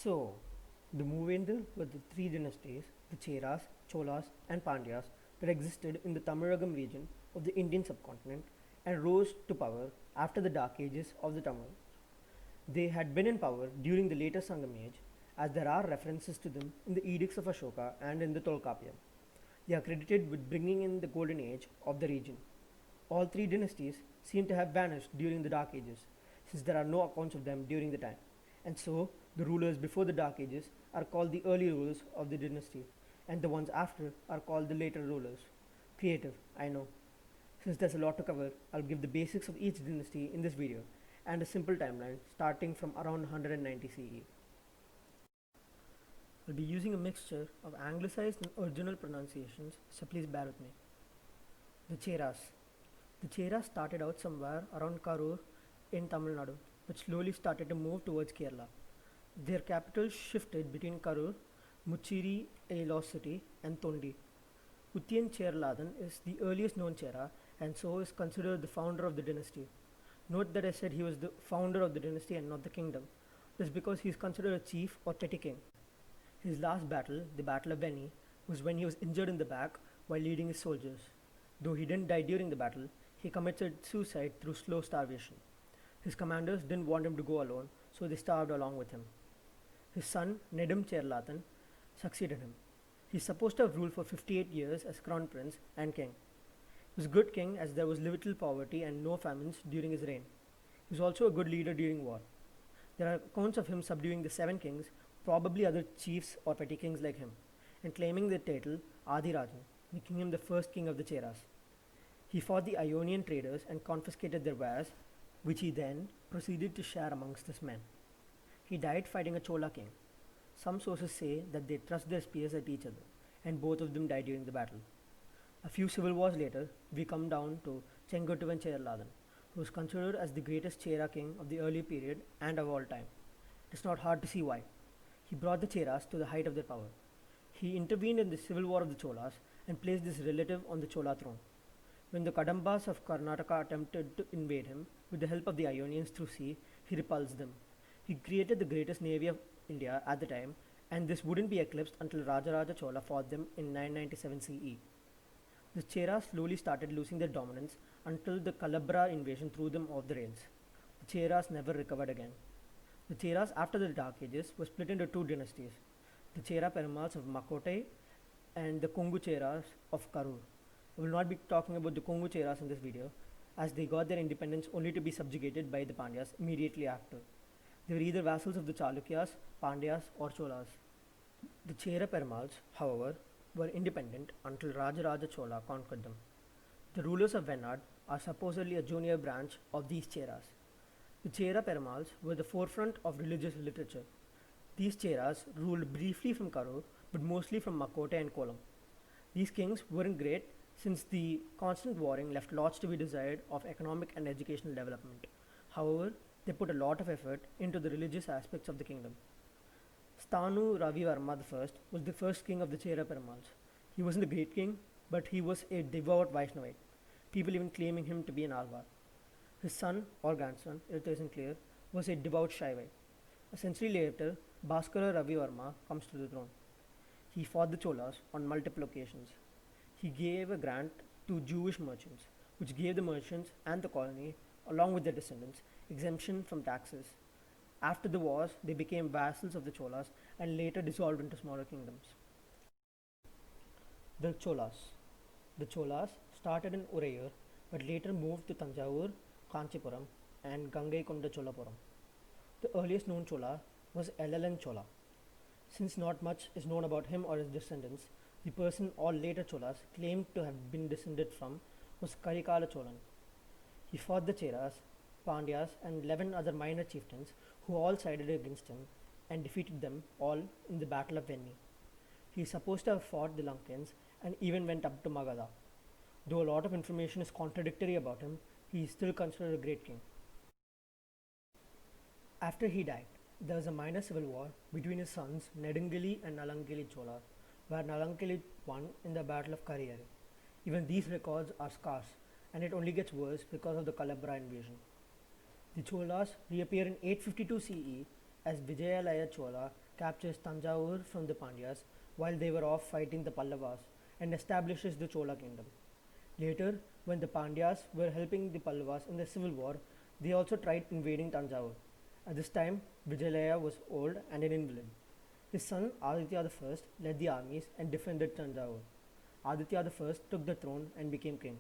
So, the Moovendar were the three dynasties, the Cheras, Cholas, and Pandyas, that existed in the Tamilagam region of the Indian subcontinent and rose to power after the Dark Ages of the Tamil. They had been in power during the later Sangam age, as there are references to them in the Edicts of Ashoka and in the Tolkappiyam. They are credited with bringing in the golden age of the region. All three dynasties seem to have vanished during the Dark Ages, since there are no accounts of them during the time, and so the rulers before the Dark Ages are called the early rulers of the dynasty, and the ones after are called the later rulers. Creative, I know. Since there's a lot to cover, I'll give the basics of each dynasty in this video and a simple timeline starting from around 190 CE. I'll be using a mixture of anglicized and original pronunciations, so please bear with me. The Cheras. The Cheras started out somewhere around Karur in Tamil Nadu, but slowly started to move towards Kerala. Their capital shifted between Karur, Muchiri, a lost city, and Tondi. Uttiyan Cherladan is the earliest known Chera and so is considered the founder of the dynasty. Note that I said he was the founder of the dynasty and not the kingdom. This is because he is considered a chief or petty king. His last battle, the Battle of Veni, was when he was injured in the back while leading his soldiers. Though he didn't die during the battle, he committed suicide through slow starvation. His commanders didn't want him to go alone, so they starved along with him. His son, Nedum Cherlatan, succeeded him. He is supposed to have ruled for 58 years as crown prince and king. He was a good king as there was little poverty and no famines during his reign. He was also a good leader during war. There are accounts of him subduing the seven kings, probably other chiefs or petty kings like him, and claiming the title Adirajan, making him the first king of the Cheras. He fought the Ionian traders and confiscated their wares, which he then proceeded to share amongst his men. He died fighting a Chola king. Some sources say that they thrust their spears at each other, and both of them died during the battle. A few civil wars later, we come down to Chengottuvan Cherladan, who is considered as the greatest Chera king of the early period and of all time. It is not hard to see why. He brought the Cheras to the height of their power. He intervened in the civil war of the Cholas and placed his relative on the Chola throne. When the Kadambas of Karnataka attempted to invade him with the help of the Ionians through sea, he repulsed them. He created the greatest navy of India at the time, and this wouldn't be eclipsed until Rajaraja Chola fought them in 997 CE. The Cheras slowly started losing their dominance until the Kalabra invasion threw them off the rails. The Cheras never recovered again. The Cheras after the Dark Ages were split into two dynasties, the Chera Perumals of Makotai and the Kongu Cheras of Karur. I will not be talking about the Kongu Cheras in this video, as they got their independence only to be subjugated by the Pandyas immediately after. They were either vassals of the Chalukyas, Pandyas, or Cholas. The Chera Perumals, however, were independent until Rajaraja Chola conquered them. The rulers of Venad are supposedly a junior branch of these Cheras. The Chera Perumals were the forefront of religious literature. These Cheras ruled briefly from Karur, but mostly from Makote and Kolam. These kings weren't great since the constant warring left lots to be desired of economic and educational development. However, they put a lot of effort into the religious aspects of the kingdom. Stanu Ravivarma I was the first king of the Chera Perumals. He wasn't a great king, but he was a devout Vaishnavite, people even claiming him to be an Alvar. His son or grandson, it isn't clear, was a devout Shaivite. A century later, Bhaskara Ravivarma comes to the throne. He fought the Cholas on multiple occasions. He gave a grant to Jewish merchants, which gave the merchants and the colony, along with their descendants, exemption from taxes. After the wars, they became vassals of the Cholas and later dissolved into smaller kingdoms. The Cholas. The Cholas started in Urayur but later moved to Tanjavur, Kanchipuram, and Gangaikonda Cholapuram. The earliest known Chola was Elalan Chola. Since not much is known about him or his descendants, the person all later Cholas claimed to have been descended from was Karikala Cholan. He fought the Cheras, Pandyas, and 11 other minor chieftains who all sided against him and defeated them all in the Battle of Veni. He is supposed to have fought the Lankans and even went up to Magadha. Though a lot of information is contradictory about him, he is still considered a great king. After he died, there was a minor civil war between his sons Nedungili and Nalangili Chola, where Nalangili won in the Battle of Kariyari. Even these records are scarce, and it only gets worse because of the Kalabra invasion. The Cholas reappear in 852 CE as Vijayalaya Chola captures Tanjavur from the Pandyas while they were off fighting the Pallavas and establishes the Chola kingdom. Later, when the Pandyas were helping the Pallavas in the civil war, they also tried invading Tanjavur. At this time, Vijayalaya was old and an invalid. His son Aditya I led the armies and defended Tanjavur. Aditya I took the throne and became king.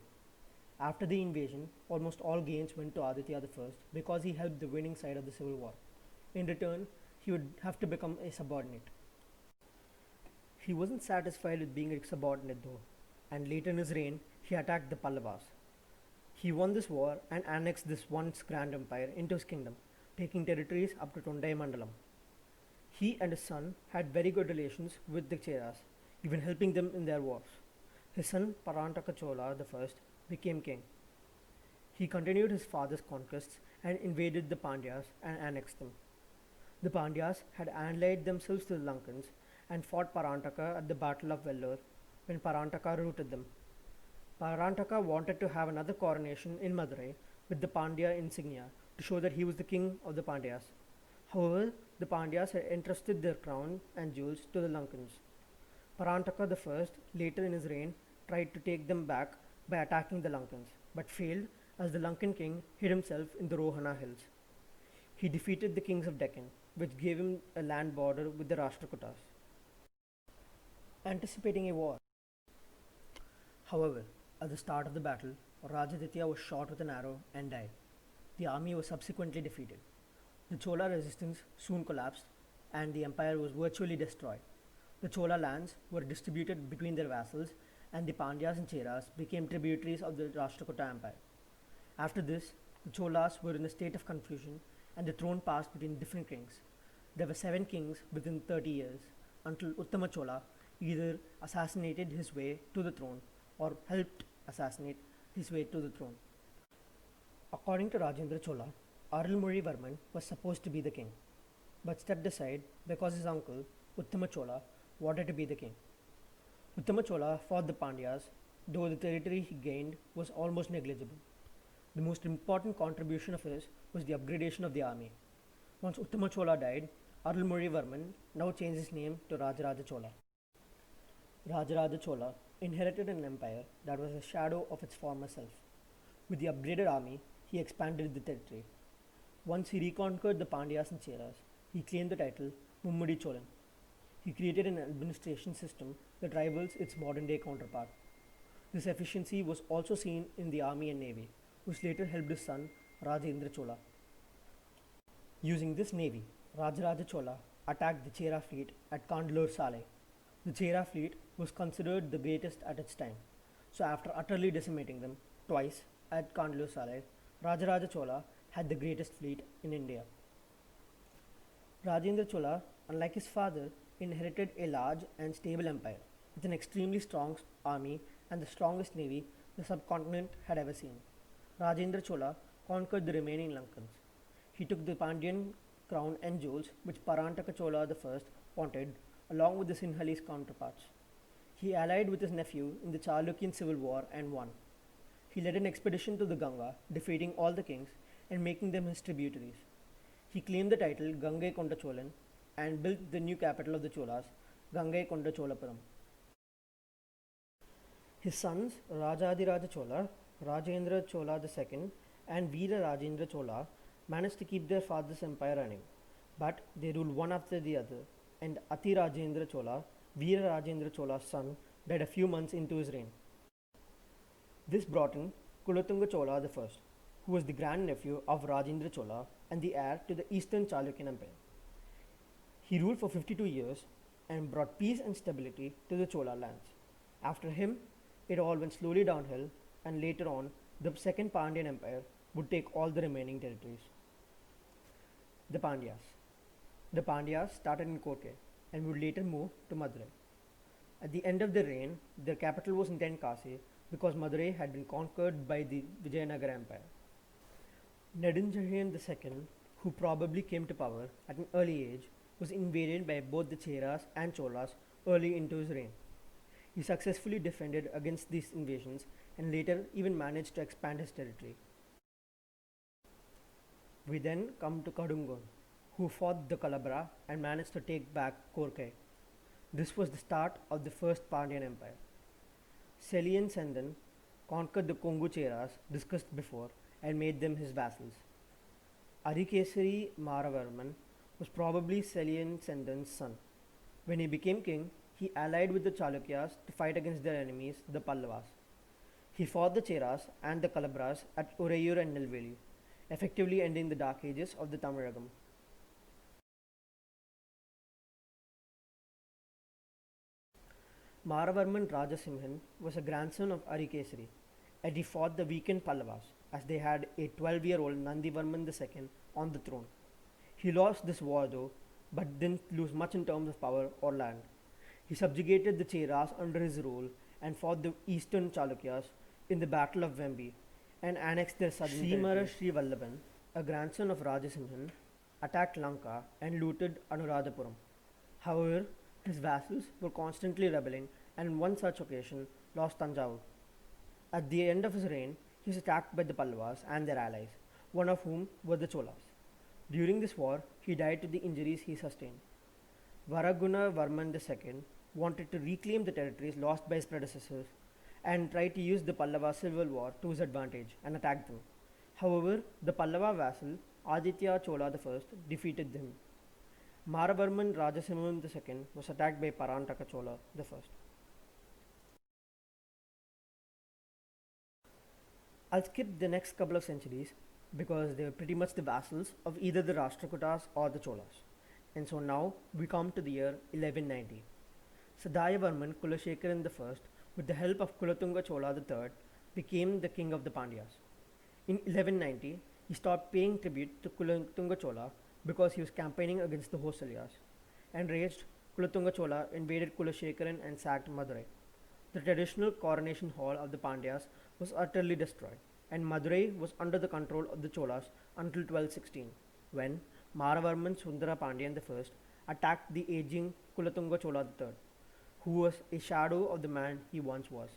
After the invasion, almost all gains went to Aditya I because he helped the winning side of the civil war. In return, he would have to become a subordinate. He wasn't satisfied with being a subordinate though, and later in his reign, he attacked the Pallavas. He won this war and annexed this once grand empire into his kingdom, taking territories up to Tondai Mandalam. He and his son had very good relations with the Cheras, even helping them in their wars. His son Parantaka Chola I became king. He continued his father's conquests and invaded the Pandyas and annexed them. The Pandyas had allied themselves to the Lankans and fought Parantaka at the Battle of Vellore when Parantaka routed them. Parantaka wanted to have another coronation in Madurai with the Pandya insignia to show that he was the king of the Pandyas. However, the Pandyas had entrusted their crown and jewels to the Lankans. Parantaka I, later in his reign, tried to take them back by attacking the Lankans, but failed as the Lankan king hid himself in the Rohana hills. He defeated the kings of Deccan, which gave him a land border with the Rashtrakutas. Anticipating a war. However, at the start of the battle, Rajaditya was shot with an arrow and died. The army was subsequently defeated. The Chola resistance soon collapsed and the empire was virtually destroyed. The Chola lands were distributed between their vassals and the Pandyas and Cheras became tributaries of the Rashtrakuta Empire. After this, the Cholas were in a state of confusion and the throne passed between different kings. There were 7 kings within 30 years until Uttama Chola either assassinated his way to the throne or helped assassinate his way to the throne. According to Rajendra Chola, Arulmozhivarman was supposed to be the king, but stepped aside because his uncle, Uttama Chola, wanted to be the king. Uttama Chola fought the Pandyas, though the territory he gained was almost negligible. The most important contribution of his was the upgradation of the army. Once Uttama Chola died, Arulmozhivarman now changed his name to Rajaraja Chola. Rajaraja Chola inherited an empire that was a shadow of its former self. With the upgraded army, he expanded the territory. Once he reconquered the Pandyas and Cheras, he claimed the title Mummudi Cholan. He created an administration system that rivals its modern day counterpart. This efficiency was also seen in the army and navy, which later helped his son Rajendra Chola. Using this navy, Rajaraja Chola attacked the Chera fleet at Kandalur Salai. The Chera fleet was considered the greatest at its time, so after utterly decimating them twice at Kandalur Salai, Rajaraja Chola had the greatest fleet in India. Rajendra Chola, unlike his father, inherited a large and stable empire with an extremely strong army and the strongest navy the subcontinent had ever seen. Rajendra Chola conquered the remaining Lankans. He took the Pandyan crown and jewels which Parantaka Chola I wanted along with the Sinhalese counterparts. He allied with his nephew in the Chalukyan civil war and won. He led an expedition to the Ganga, defeating all the kings and making them his tributaries. He claimed the title Gangai Konda Cholan and built the new capital of the Cholas, Gangai Konda Cholapuram. His sons Rajadiraja Chola, Rajendra Chola II and Veera Rajendra Chola managed to keep their father's empire running, but they ruled one after the other, and Ati Rajendra Chola, Veera Rajendra Chola's son, died a few months into his reign. This brought in Kulatunga Chola I, who was the grandnephew of Rajendra Chola and the heir to the Eastern Chalukyan Empire. He ruled for 52 years and brought peace and stability to the Chola lands. After him, it all went slowly downhill, and later on, the Second Pandyan Empire would take all the remaining territories. The Pandyas. The Pandyas started in Korke and would later move to Madurai. At the end of their reign, their capital was in Tenkasi because Madurai had been conquered by the Vijayanagara Empire. Nedunjayan II, who probably came to power at an early age, was invaded by both the Cheras and Cholas early into his reign. He successfully defended against these invasions and later even managed to expand his territory. We then come to Kadungon. who fought the Kalabra and managed to take back Korkai. This was the start of the First Pandyan Empire. Selian Sendan conquered the Kongu Cheras discussed before and made them his vassals. Arikesari Maravarman was probably Selian Sendan's son. When he became king, he allied with the Chalukyas to fight against their enemies, the Pallavas. He fought the Cheras and the Kalabras at Urayur and Nilveli, effectively ending the dark ages of the Tamilagam. Maravarman Rajasimhan was a grandson of Arikesari, and he fought the weakened Pallavas as they had a 12-year-old Nandivarman II on the throne. He lost this war though, but didn't lose much in terms of power or land. He subjugated the Cheras under his rule and fought the eastern Chalukyas in the Battle of Vembi and annexed their southern territory. Sri Vallaban, a grandson of Rajasimhan, attacked Lanka and looted Anuradhapuram. However, his vassals were constantly rebelling and on one such occasion lost Tanjavur. At the end of his reign, he was attacked by the Pallavas and their allies, one of whom were the Cholas. During this war, he died to the injuries he sustained. Varaguna Varman II wanted to reclaim the territories lost by his predecessors and tried to use the Pallava civil war to his advantage and attacked them. However, the Pallava vassal Aditya Chola I defeated them. Maravarman Rajasimhan II was attacked by Parantaka Chola I. I'll skip the next couple of centuries because they were pretty much the vassals of either the Rashtrakutas or the Cholas. And so now we come to the year 1190. Sadayavarman Kulashekaran I, with the help of Kulatunga Chola III, became the king of the Pandyas. In 1190, he stopped paying tribute to Kulatunga Chola because he was campaigning against the Hosalyas. Enraged, Kulatunga Chola invaded Kulashekaran and sacked Madurai. The traditional coronation hall of the Pandyas was utterly destroyed, and Madurai was under the control of the Cholas until 1216, when Maravarman Sundara Pandyan I attacked the aging Kulatunga Chola III, who was a shadow of the man he once was,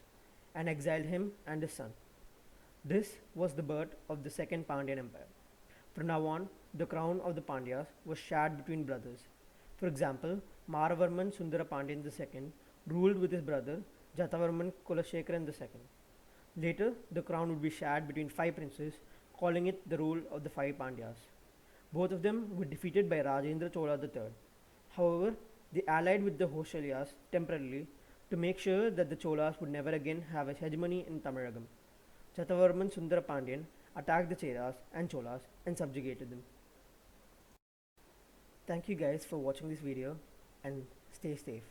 and exiled him and his son. This was the birth of the Second Pandyan Empire. From now on, the crown of the Pandyas was shared between brothers. For example, Maravarman Sundara Pandyan II ruled with his brother Jatavarman Kulashekaran II. Later, the crown would be shared between 5 princes, calling it the rule of the 5 Pandyas. Both of them were defeated by Rajendra Chola III. However, they allied with the Hosalyas temporarily to make sure that the Cholas would never again have a hegemony in Tamilagam. Jatavarman Sundara Pandyan attacked the Cheras and Cholas and subjugated them. Thank you guys for watching this video and stay safe.